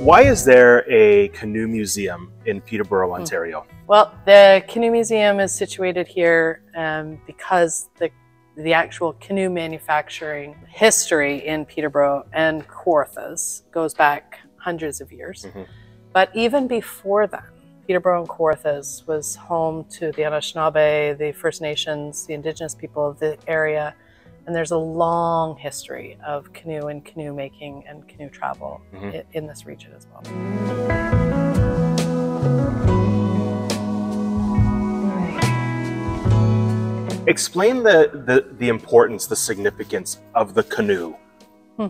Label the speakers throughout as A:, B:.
A: Why is there a canoe museum in Peterborough, Ontario?
B: Well, the Canoe Museum is situated here because the actual canoe manufacturing history in Peterborough and Kawarthas goes back hundreds of years. But even before that, Peterborough and Kawarthas was home to the Anishinaabe, the First Nations, the Indigenous people of the area. And there's a long history of canoe and canoe making and canoe travel in this region as well.
A: Explain the importance, the significance of the canoe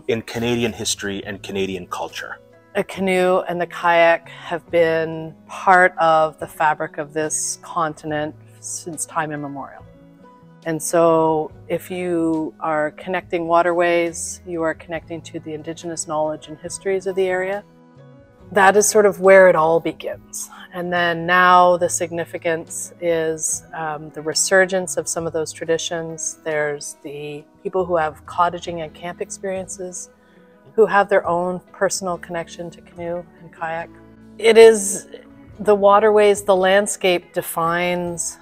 A: in Canadian history and Canadian culture.
B: A canoe and the kayak have been part of the fabric of this continent since time immemorial. And so if you are connecting waterways, you are connecting to the Indigenous knowledge and histories of the area. That is sort of where it all begins. And then now the significance is the resurgence of some of those traditions. There's the people who have cottaging and camp experiences, who have their own personal connection to canoe and kayak. It is the waterways, the landscape defines,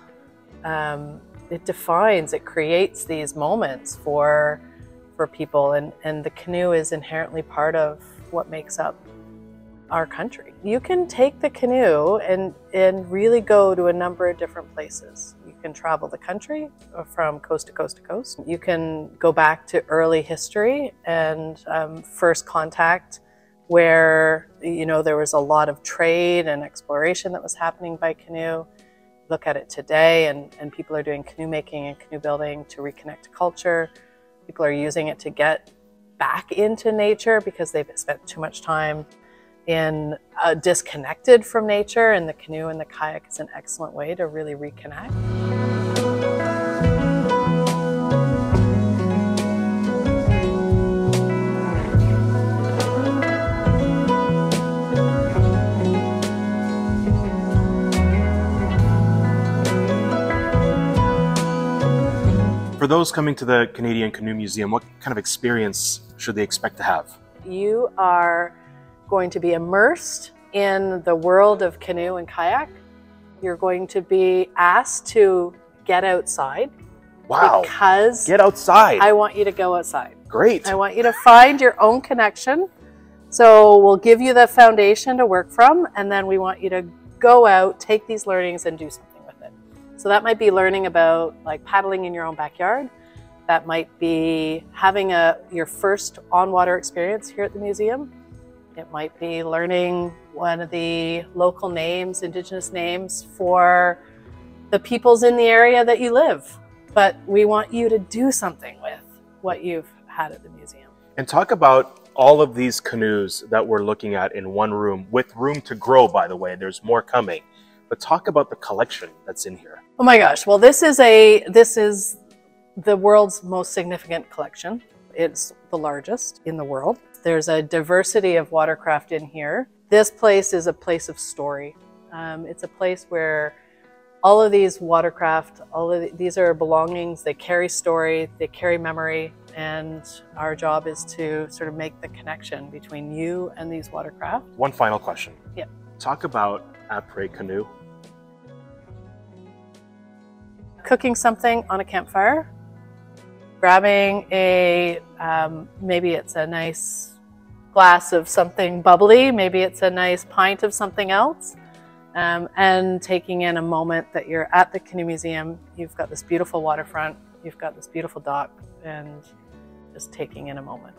B: it creates these moments for people, and the canoe is inherently part of what makes up our country. You can take the canoe and really go to a number of different places. You can travel the country from coast to coast to coast. You can go back to early history and first contact, where there was a lot of trade and exploration that was happening by canoe. Look at it today, and people are doing canoe making and canoe building to reconnect to culture. People are using it to get back into nature because they've spent too much time disconnected from nature, and the canoe and the kayak is an excellent way to really reconnect.
A: For those coming to the Canadian Canoe Museum, what kind of experience should they expect to have?
B: You are going to be immersed in the world of canoe and kayak. You're going to be asked to get outside.
A: Wow.
B: Because
A: get outside.
B: I want you to go outside.
A: Great.
B: I want you to find your own connection. So we'll give you the foundation to work from, and then we want you to go out, take these learnings, and do something with it. So that might be learning about paddling in your own backyard. That might be having your first on-water experience here at the museum. It might be learning one of the local names, Indigenous names for the peoples in the area that you live. But we want you to do something with what you've had at the museum.
A: And talk about all of these canoes that we're looking at in one room, with room to grow, by the way. There's more coming. But talk about the collection that's in here.
B: Oh my gosh. Well, this is the world's most significant collection. It's the largest in the world. There's a diversity of watercraft in here. This place is a place of story. It's a place where all of these watercraft, these are belongings, they carry story, they carry memory, and our job is to sort of make the connection between you and these watercraft.
A: One final question.
B: Yeah.
A: Talk about après canoe.
B: Cooking something on a campfire, grabbing maybe it's a nice glass of something bubbly, maybe it's a nice pint of something else, and taking in a moment that you're at the Canoe Museum. You've got this beautiful waterfront, you've got this beautiful dock, and just taking in a moment.